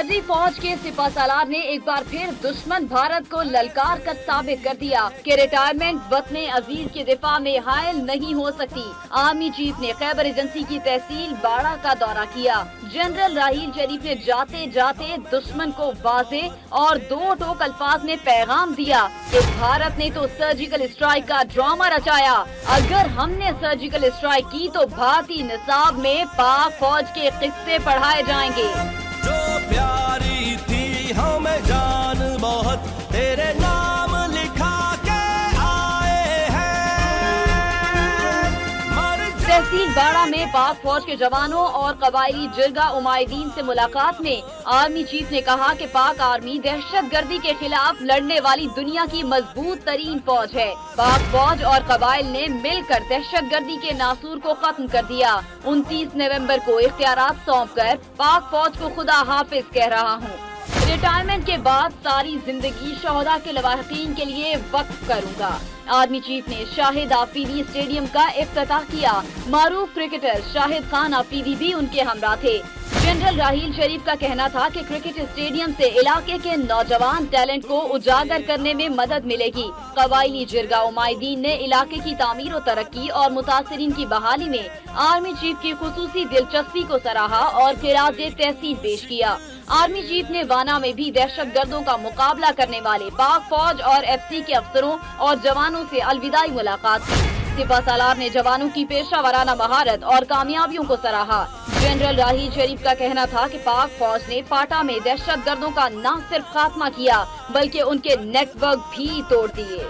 सरहदी फौज के सिपह सालार ने एक बार फिर दुश्मन भारत को ललकार कर साबित कर दिया कि रिटायरमेंट वतन अजीज के दिफा में हायल नहीं हो सकती। आर्मी चीफ ने खैबर एजेंसी की तहसील बाड़ा का दौरा किया। जनरल राहील शरीफ ने जाते जाते दुश्मन को वाज़े और दो टोक अल्फाज में पैगाम दिया कि भारत ने तो सर्जिकल स्ट्राइक का ड्रामा रचाया। अगर हमने सर्जिकल स्ट्राइक की तो भारतीय निसाब में पाक फौज के किस्से पढ़ाए जाएंगे। जो प्यारी थी हमें जान बहुत, तेरे नाम लिखा के आए हैं। तहसील बाड़ा में पाक फौज के जवानों और कबायली जिरगा उमायदीन से मुलाकात में आर्मी चीफ ने कहा कि पाक आर्मी दहशत गर्दी के खिलाफ लड़ने वाली दुनिया की मजबूत तरीन फौज है। पाक फौज और कबाइल ने मिलकर दहशत गर्दी के नासूर को खत्म कर दिया। 29 नवंबर को इख्तियारात सौंप कर पाक फौज को खुदा हाफिज कह रहा हूँ। रिटायरमेंट के बाद सारी जिंदगी शोहदा के लवाहिकीन के लिए वक्फ करूंगा। आर्मी चीफ ने शाहिद आफरीदी स्टेडियम का इफ्तिताह किया। मारूफ क्रिकेटर शाहिद खान आफरीदी भी उनके हमरा थे। जनरल राहील शरीफ का कहना था कि क्रिकेट स्टेडियम से इलाके के नौजवान टैलेंट को उजागर करने में मदद मिलेगी। कबायली जिरगा उमायदीन ने इलाके की तामीर और तरक्की और मुतासिरीन की बहाली में आर्मी चीफ की खुसूसी दिलचस्पी को सराहा और खिराज तहसीन पेश किया। आर्मी चीफ ने वाना में भी दहशत गर्दों का मुकाबला करने वाले पाक फौज और FC के अफसरों और जवानों से अलविदाई मुलाकात की। सिपह सालार ने जवानों की पेशा वाराना महारत और कामयाबियों को सराहा। जनरल राहील शरीफ का कहना था कि पाक फौज ने फाटा में दहशत गर्दों का न सिर्फ खात्मा किया बल्कि उनके नेटवर्क भी तोड़ दिए।